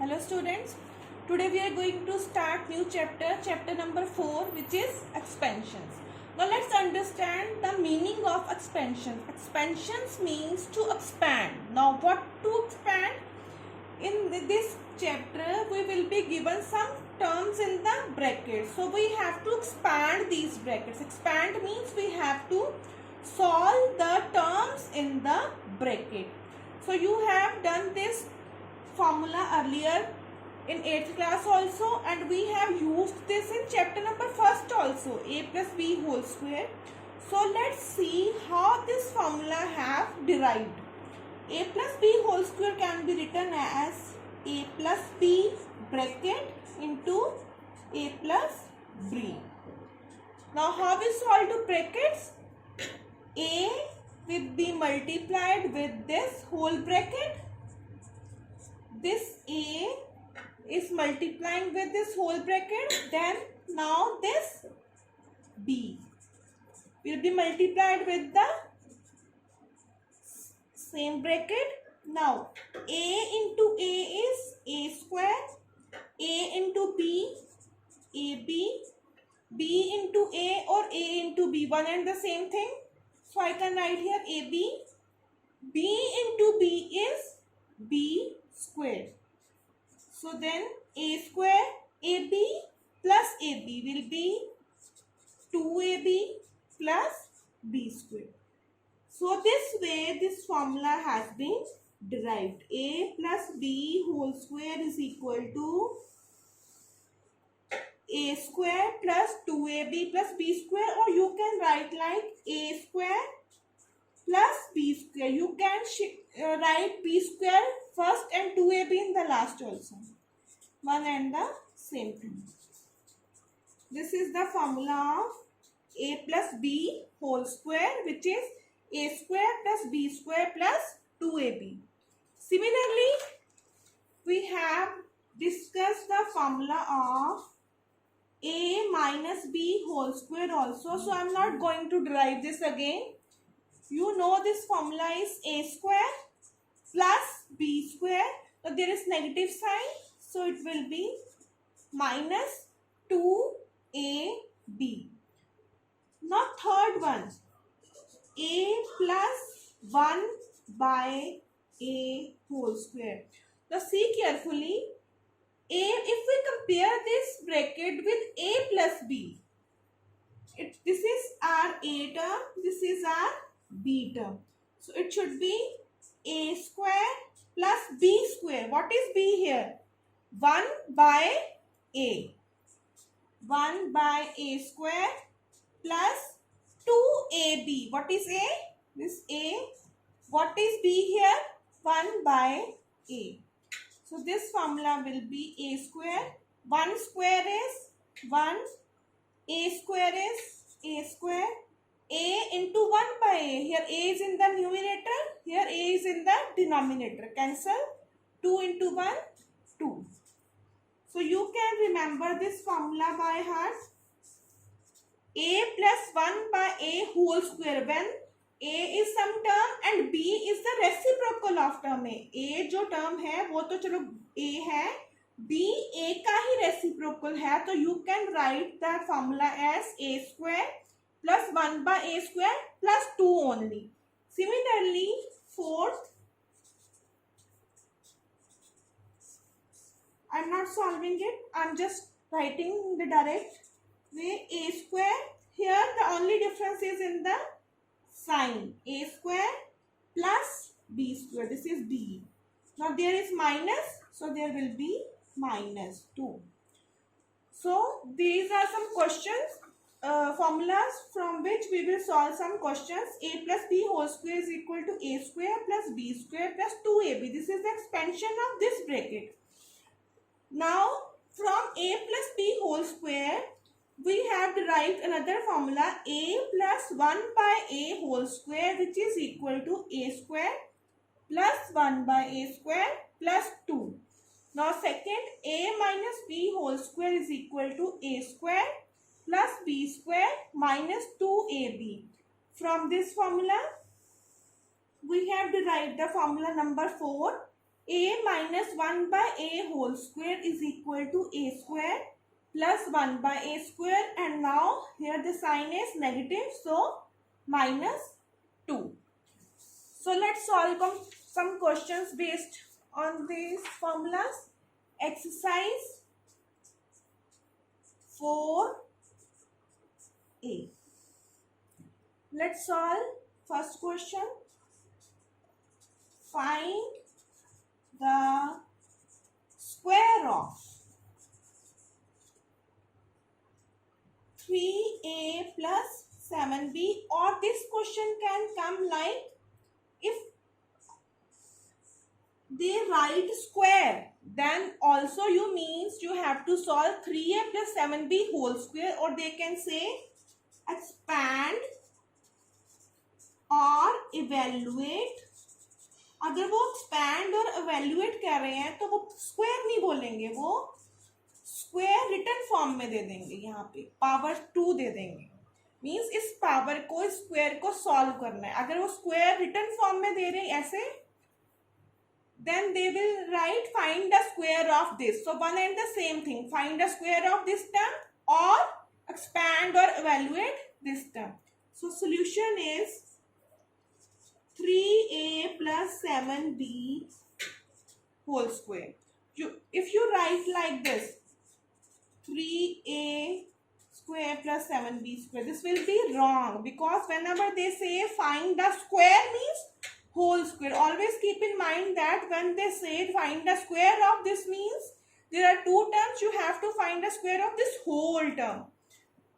Hello students, today we are going to start new chapter number 4, which is expansions. Now let's understand the meaning of expansions. Expansions means to expand. Now what to expand? In this chapter we will be given some terms in the brackets. So we have to expand these brackets. Expand means we have to solve the terms in the bracket. So you have done this formula earlier in 8th class also, and we have used this in chapter number 1 also, a plus b whole square. So let's see how this formula have derived. A plus b whole square can be written as a plus b bracket into a plus b. Now how we solve to brackets? A will be multiplied with this whole bracket. This A is multiplying with this whole bracket. Then now this B will be multiplied with the same bracket. Now A into A is A square. A into B, AB. B into A or A into B, one and the same thing. So I can write here AB. B into B is B square. So then A square AB plus AB will be 2AB plus B square. So this way this formula has been derived. A plus B whole square is equal to A square plus 2AB plus B square, or you can write like A square plus B square. You can write B square first and 2AB in the last also. One and the same thing. This is the formula of A plus B whole square, which is A square plus B square plus 2AB. Similarly, we have discussed the formula of A minus B whole square also. So I am not going to derive this again. You know this formula is A square plus B square. So there is negative sign. So it will be minus 2AB. Now third one. A plus 1 by A whole square. Now see carefully. If we compare this bracket with A plus B. This is our A term. This is our B term. So it should be A square plus B square. What is B here? 1 by A. 1 by A square plus 2AB. What is A? This A. What is B here? 1 by A. So this formula will be A square. 1 square is 1. A square is A square. A into 1 by A. Here A is in the numerator. Here A is in the denominator. Cancel. 2 into 1, 2. So you can remember this formula by heart. A plus 1 by A whole square. When A is some term and B is the reciprocal of term A. A जो term है वो तो चलो A है. B A का ही reciprocal है. तो you can write that formula as A square plus 1 by A square plus 2 only. Similarly, fourth, I am not solving it. I am just writing the direct way. A square. Here the only difference is in the sign. A square plus B square. This is B. Now there is minus. So there will be minus 2. So these are some questions. Formulas from which we will solve some questions. A plus B whole square is equal to A square plus B square plus 2AB. This is the expansion of this bracket. Now from A plus B whole square, we have derived another formula, A plus 1 by A whole square, which is equal to A square plus 1 by A square plus 2. Now second, A minus B whole square is equal to A square plus B square minus 2AB. From this formula, we have derived the formula number 4. a minus 1 by a whole square is equal to a square plus 1 by a square, and now here the sign is negative, so minus 2. So let's solve some questions based on these formulas. Exercise 4a. Let's solve first question. Find the square of 3a plus 7b, or this question can come like if they write square, then also you means you have to solve 3a plus 7b whole square, or they can say expand or evaluate. अगर वो expand और evaluate कर रहे हैं तो वो square नहीं बोलेंगे, वो square written form में दे देंगे, यहाँ पे power 2 दे देंगे. मीन्स इस पावर को, स्क्वायर को सॉल्व करना है. अगर वो स्क्वायर रिटर्न फॉर्म में दे रहे हैं ऐसे, then they will write find the square of this. So one and the same thing, find the square of this term or expand or evaluate this term. So solution is 3a plus 7b whole square. If you write like this, 3a square plus 7b square, this will be wrong, because whenever they say find the square means whole square. Always keep in mind that when they say find the square of this means there are two terms, you have to find the square of this whole term.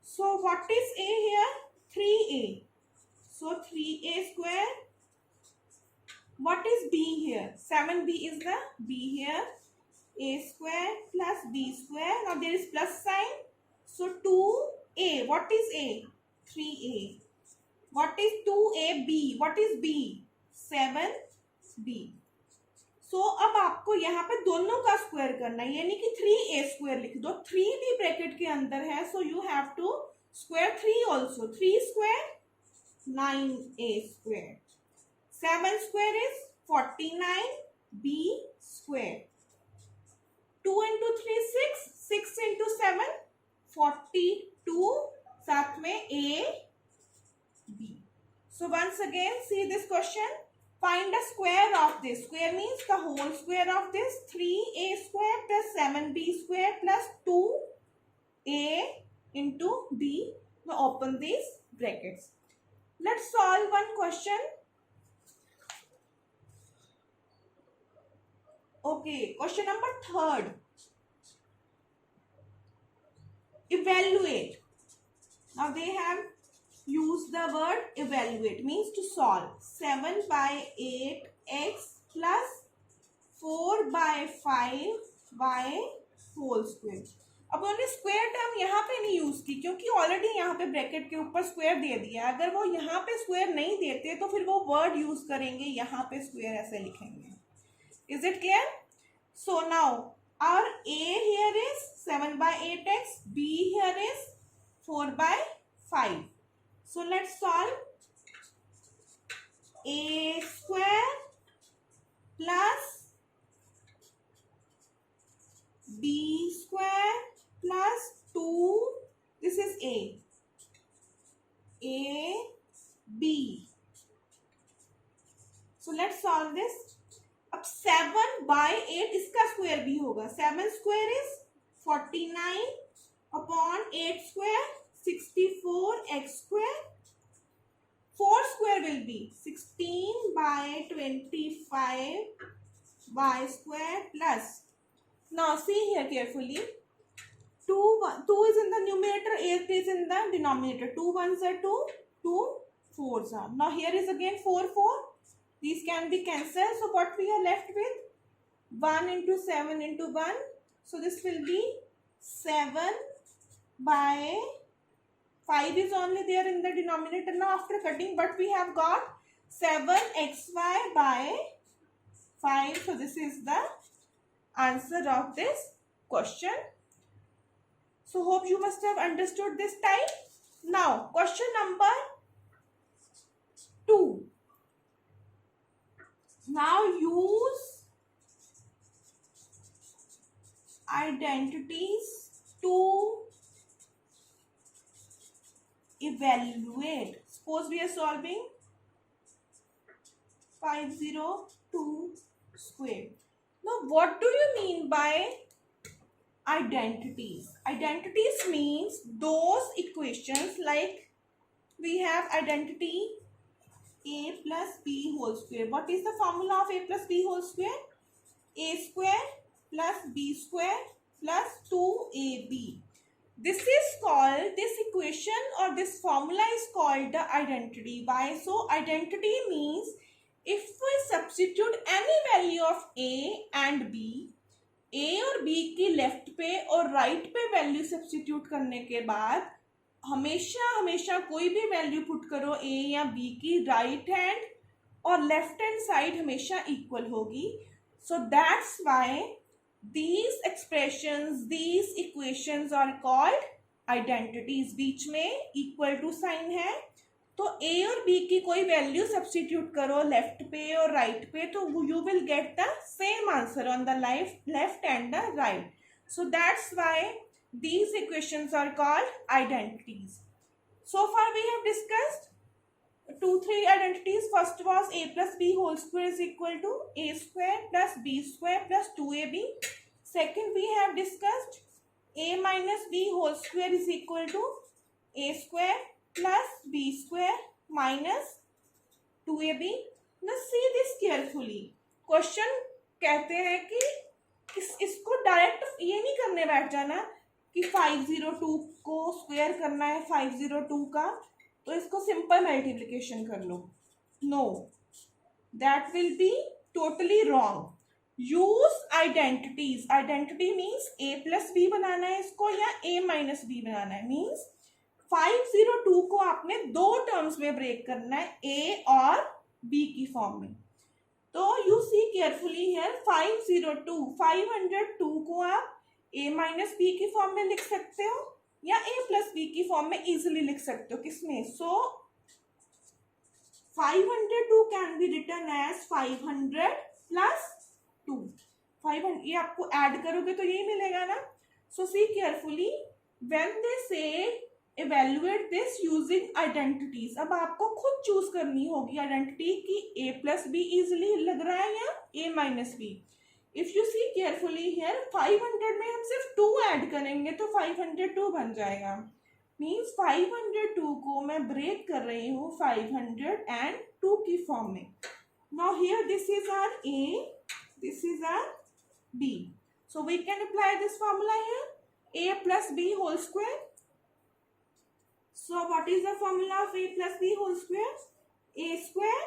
So what is a here? 3a. So 3a square. What is b here? 7b is the b here. A square plus b square. Now there is plus sign. So 2a. What is a? 3a. What is 2ab? What is b? 7b. So अब आपको यहाँ पे दोनों का square करना है, यानी कि 3a स्क्वायर लिख दो. 3 भी ब्रैकेट के अंदर है, so you have to square 3 also. 3 square 9a square. 7 square is 49b square. 2 into 3 6. 6 into 7 42. साथ में a b. So once again see this question. Find the square of this. Square means the whole square of this. 3a square plus 7b square plus 2a into b. Now open these brackets. Let's solve one question. Okay, question number 3rd. Evaluate. Now they have used the word evaluate, means to solve. 7 by 8x plus 4 by 5y whole square. अब उन्होंने square term यहाँ पे नहीं use की, क्योंकि already यहाँ पे bracket के ऊपर स्क्वायर दे दिया. अगर वो यहाँ पे स्क्वायर नहीं देते तो फिर वो वर्ड यूज करेंगे, यहाँ पे स्क्वायर ऐसे लिखेंगे. Is it clear? So now our a here is 7 by 8x, b here is 4 by 5. So let's solve. A square plus b square plus 2, this is a b. So let's solve this. अब 7 by 8 इसका square भी होगा. 7 square is 49 upon 8 square 64x square. 4 square will be 16 by 25y square plus. Now see here carefully. 2 is in the numerator, 8 is in the denominator. 2 ones are 2, 2 fours are. Now here is again 4, 4. These can be cancelled. So what we are left with? 1 into 7 into 1. So this will be 7 by 5 is only there in the denominator now after cutting, but we have got 7xy by 5. So this is the answer of this question. So hope you must have understood this type. Now question number 2. Now use identities to evaluate. Suppose we are solving 502 square. Now what do you mean by identities? Identities means those equations, like we have identity a plus b whole square. What is the formula of a plus b whole square? A square plus b square plus 2ab. This is called, this equation or this formula is called the identity. Why? So identity means if we substitute any value of a and b, a और b की left पे और right पे value substitute करने के बाद हमेशा हमेशा कोई भी वैल्यू पुट करो a या b की, राइट हैंड और लेफ्ट हैंड साइड हमेशा इक्वल होगी. So that's why these expressions, these equations are called identities. बीच में equal to साइन है तो a और b की कोई वैल्यू सब्स्टिट्यूट करो लेफ्ट पे और राइट पे तो you will get the same answer on the left and the right. So that's why these equations are called identities. So far we have discussed 3 identities. First was a plus b whole square is equal to a square plus b square plus 2ab. Second we have discussed a minus b whole square is equal to a square plus b square minus 2ab. Now see this carefully. Question कहते हैं कि इसको direct ये नहीं करने बैठ जाना कि 502 को स्क्वायर करना है 502 का तो इसको सिंपल मल्टीप्लिकेशन कर लो. No, that will be totally wrong. Use identities. Identity means a plus B बनाना है इसको या a माइनस बी बनाना है. मीन्स 502 को आपने दो टर्म्स में ब्रेक करना है, a और b की फॉर्म में. तो यू सी केयरफुली हियर 502 को आप a माइनस बी की फॉर्म में लिख सकते हो या a प्लस बी की फॉर्म में इजिली लिख सकते हो. किसमें? So 502 can be written as 500 plus 2. 500 ये आपको ऐड करोगे तो यही मिलेगा ना. सो सी केयरफुली व्हेन दे से evaluate this using identities. अब आपको खुद चूज करनी होगी आइडेंटिटी कि a प्लस बी इजिली लग रहा है या a minus B. If you see carefully here 500 में हम सिर्फ 2 ऐड करेंगे तो 502 बन जाएगा. मीन्स 502 को मैं ब्रेक कर रही हूँ 502 की फॉर्म में. Now here this is our a, this is our b. So we can apply this formula here, a plus b whole square. So what is the formula of a plus b whole square? A square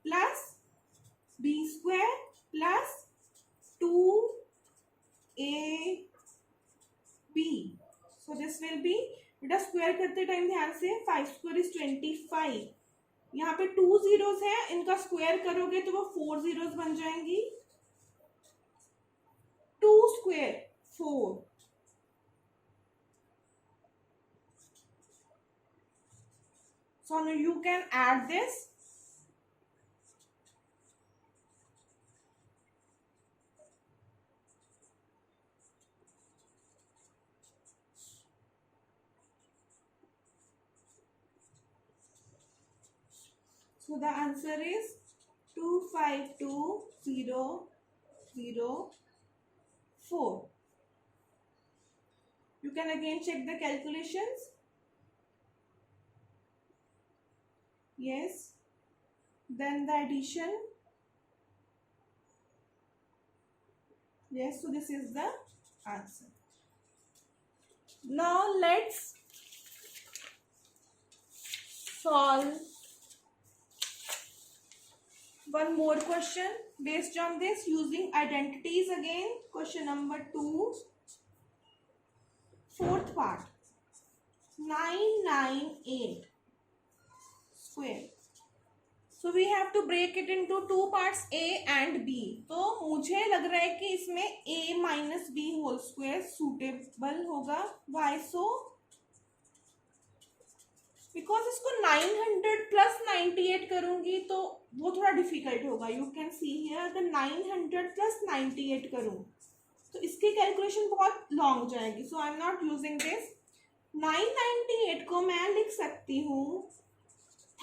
plus b square plus 2ab. So this will be, बेटा square करते time ध्यान से 5 square is 25. यहाँ पे 2 zeros है, इनका square करोगे तो वो 4 जीरोस बन जाएंगी. 2 square 4. So now you can add this. So the answer is 252004. You can again check the calculations. Yes, then the addition. Yes, so this is the answer. Now let's solve one more question based on this using identities again. Question number 2, fourth part, 998 square. So we have to break it into 2 parts, a and b. तो मुझे लग रहा है कि इसमें a minus b whole square suitable होगा. Why so? Because इसको 900 plus 98 करूंगी तो वो थोड़ा डिफिकल्ट होगा. यू कैन सी हियर अगर 900 प्लस 98 करूं तो इसकी कैलकुलेशन बहुत लॉन्ग हो जाएगी, so I am not using this. 998 को मैं लिख सकती हूँ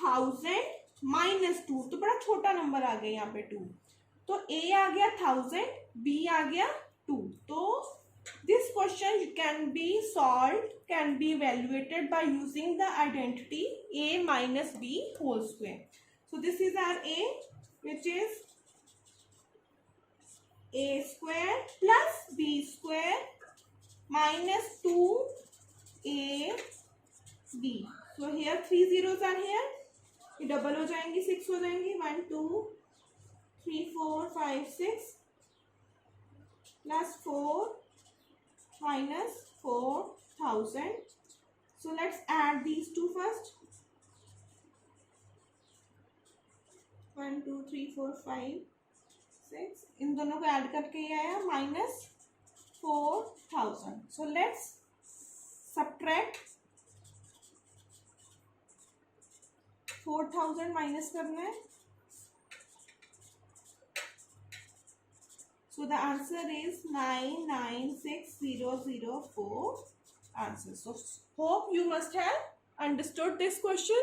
1000 माइनस 2, तो बड़ा छोटा नंबर आ गया यहाँ पे 2, तो a आ गया 1000, b आ गया 2। तो this question can be solved, can be evaluated by using the identity a minus b whole square. So this is our a, which is a square plus b square minus 2ab. So here 3 zeros are here, ये double हो जाएंगी, 6 हो जाएंगी, 1 2 3 4 5 6 plus 4 minus 4000. So let's add these two first. 1 2 3 4 5 6, इन दोनों को add करके ये आया minus 4000. So let's subtract 4000 minus करना है. So the answer is 996004 answer. So hope you must have understood this question.